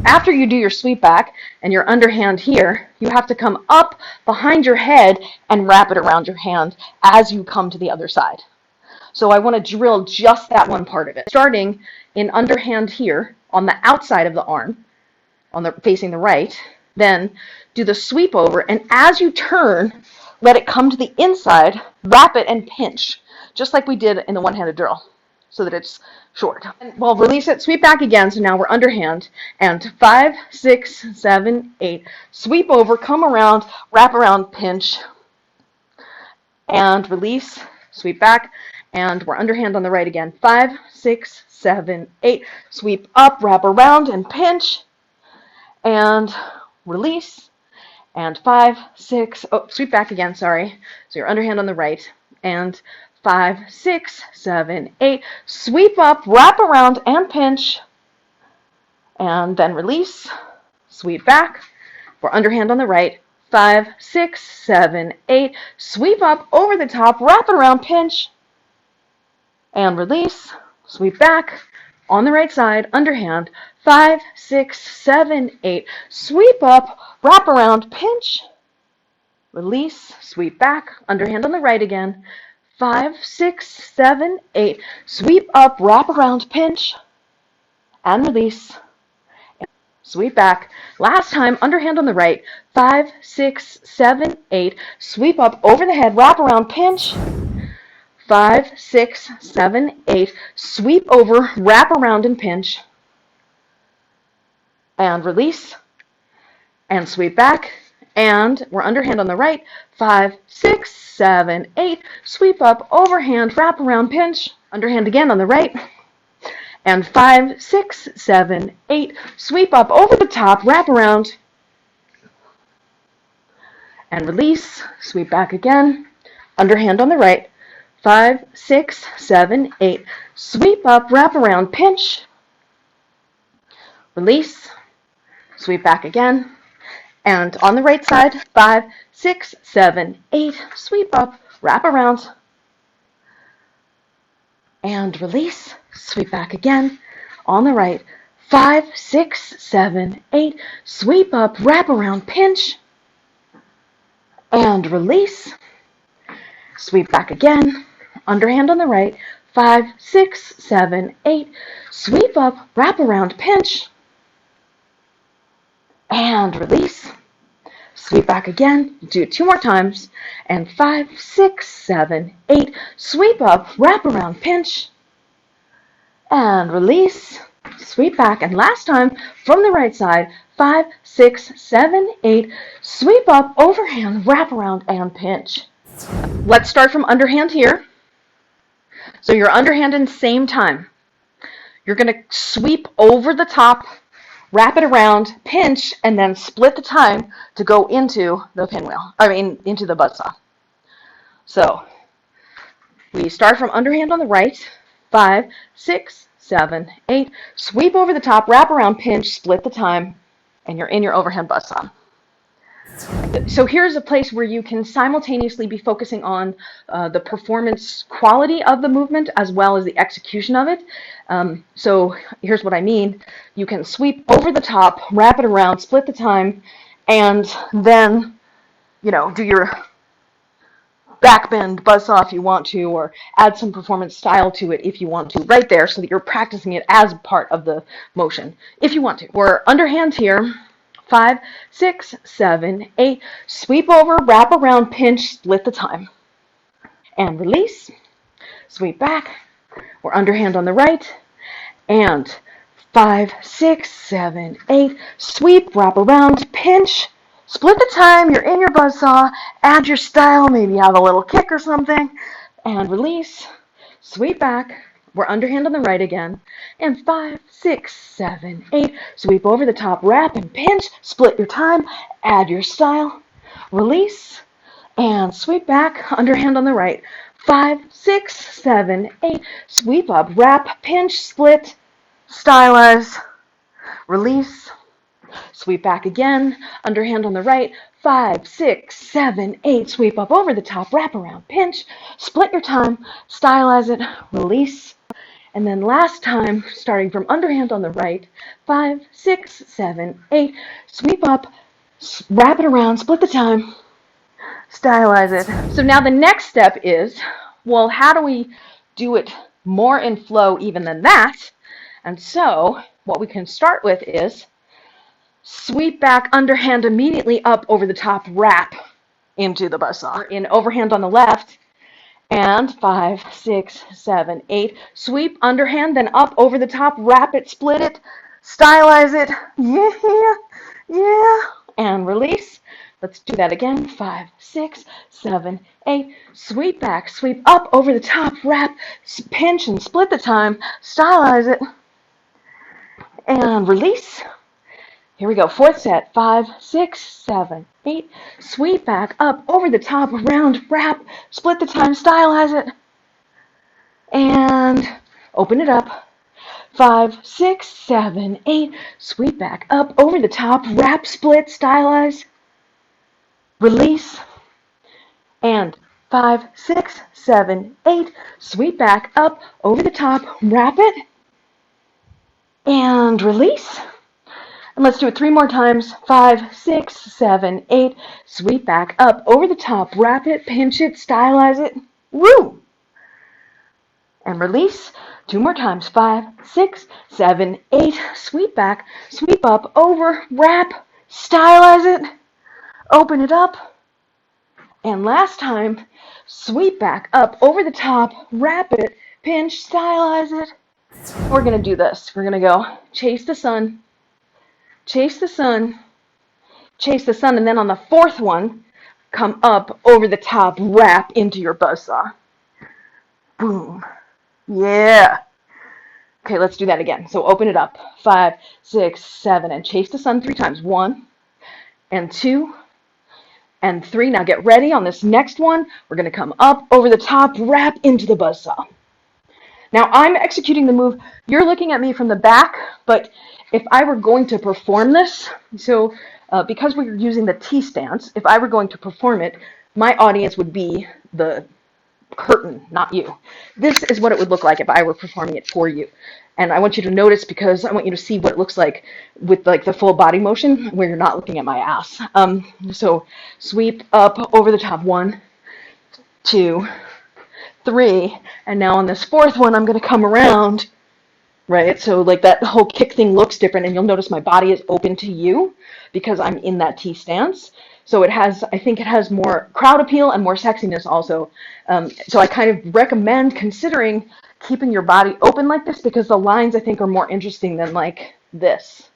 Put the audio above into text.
after you do your sweep back and your underhand here, you have to come up behind your head and wrap it around your hand as you come to the other side. So I want to drill just that one part of it. Starting in underhand here on the outside of the arm, facing the right, then do the sweep over, and as you turn, let it come to the inside, wrap it and pinch, just like we did in the one-handed drill, so that it's short. Well, release it, sweep back again, so now we're underhand, and 5, 6, 7, 8, sweep over, come around, wrap around, pinch, and release, sweep back, and we're underhand on the right again. 5, 6, 7, 8, sweep up, wrap around, and pinch, and release, and 5, 6, sweep back again, sorry. So you're underhand on the right, and 5, 6, 7, 8, sweep up, wrap around, and pinch, and then release, sweep back. We're underhand on the right, 5, 6, 7, 8, sweep up, over the top, wrap it around, pinch, and release, sweep back, on the right side, underhand, 5, 6, 7, 8, sweep up, wrap around, pinch, release, sweep back, underhand on the right again, 5, 6, 7, 8, sweep up, wrap around, pinch, and release, sweep back. Last time, underhand on the right, 5, 6, 7, 8, sweep up, over the head, wrap around, pinch, 5, 6, 7, 8, sweep over, wrap around and pinch, and release, and sweep back, and we're underhand on the right, 5, 6, 7, 8, sweep up, overhand, wrap around, pinch, underhand again on the right, and 5, 6, 7, 8, sweep up, over the top, wrap around, and release, sweep back again, underhand on the right, 5, 6, 7, 8, sweep up, wrap around, pinch, release, sweep back again, and on the right side, 5, 6, 7, 8, sweep up, wrap around, and release, sweep back again, on the right, 5, 6, 7, 8, sweep up, wrap around, pinch, and release, sweep back again, underhand on the right, 5, 6, 7, 8, sweep up, wrap around, pinch, and release, sweep back again, do it 2 more times, and 5, 6, 7, 8, sweep up, wrap around, pinch, and release, sweep back, and last time from the right side, 5, 6, 7, 8, sweep up, overhand, wrap around, and pinch. Let's start from underhand here. So you're underhand in same time. You're going to sweep over the top, wrap it around, pinch, and then split the time to go into the pinwheel, into the buzzsaw. So we start from underhand on the right, 5, 6, 7, 8, sweep over the top, wrap around, pinch, split the time, and you're in your overhand buzzsaw. So here's a place where you can simultaneously be focusing on the performance quality of the movement as well as the execution of it. So here's what I mean. You can sweep over the top, wrap it around, split the time, and then, do your back bend buzzsaw if you want to, or add some performance style to it if you want to, right there, so that you're practicing it as part of the motion if you want to. We're underhand here. 5, 6, 7, 8, sweep over, wrap around, pinch, split the time, and release, sweep back, we're underhand on the right, and 5, 6, 7, 8, sweep, wrap around, pinch, split the time, you're in your buzzsaw, add your style, maybe have a little kick or something, and release, sweep back, we're underhand on the right again, and 5, 6, 7, 8, sweep over the top, wrap and pinch, split your time, add your style, release, and sweep back, underhand on the right, 5, 6, 7, 8, sweep up, wrap, pinch, split, stylize, release, sweep back again, underhand on the right, 5, 6, 7, 8, sweep up over the top, wrap around, pinch, split your time, stylize it, release, And then last time, starting from underhand on the right, 5, 6, 7, 8, sweep up, wrap it around, split the time, stylize it. So now the next step is, well, how do we do it more in flow even than that? And so what we can start with is sweep back underhand immediately up over the top, wrap into the buzzsaw. In overhand on the left, and 5, 6, 7, 8. Sweep underhand, then up over the top, wrap it, split it, stylize it. Yeah, yeah. And release. Let's do that again. 5, 6, 7, 8. Sweep back, sweep up over the top, wrap, pinch and split the time, stylize it. And release. Here we go. Fourth set. 5, 6, 7, 8. Sweep back up over the top, around, wrap, split the time, stylize it. And open it up. 5, 6, 7, 8. Sweep back up over the top, wrap, split, stylize. Release. And 5, 6, 7, 8. Sweep back up over the top, wrap it. And release. And let's do it 3 more times. 5, 6, 7, 8. Sweep back up over the top, wrap it, pinch it, stylize it. Woo! And release. 2 more times. 5, 6, 7, 8. Sweep back, sweep up, over, wrap, stylize it. Open it up. And last time, sweep back up over the top, wrap it, pinch, stylize it. We're going to do this. We're going to go chase the sun, chase the sun, chase the sun, and then on the fourth one, come up over the top, wrap into your buzzsaw. Boom. Yeah. Okay, let's do that again. So open it up. 5, 6, 7, and chase the sun 3 times. 1 and 2 and 3. Now get ready on this next one. We're going to come up over the top, wrap into the buzzsaw. Now I'm executing the move. You're looking at me from the back, but if I were going to perform this, so because we're using the T stance, if I were going to perform it, my audience would be the curtain, not you. This is what it would look like if I were performing it for you. And I want you to notice, because I want you to see what it looks like with like the full body motion where you're not looking at my ass. So sweep up over the top. 1, 2, 3, and now on this fourth one I'm going to come around, right? So like that whole kick thing looks different, and you'll notice my body is open to you because I'm in that T stance. So it has, I think it has more crowd appeal and more sexiness also. So I kind of recommend considering keeping your body open like this, because the lines I think are more interesting than like this.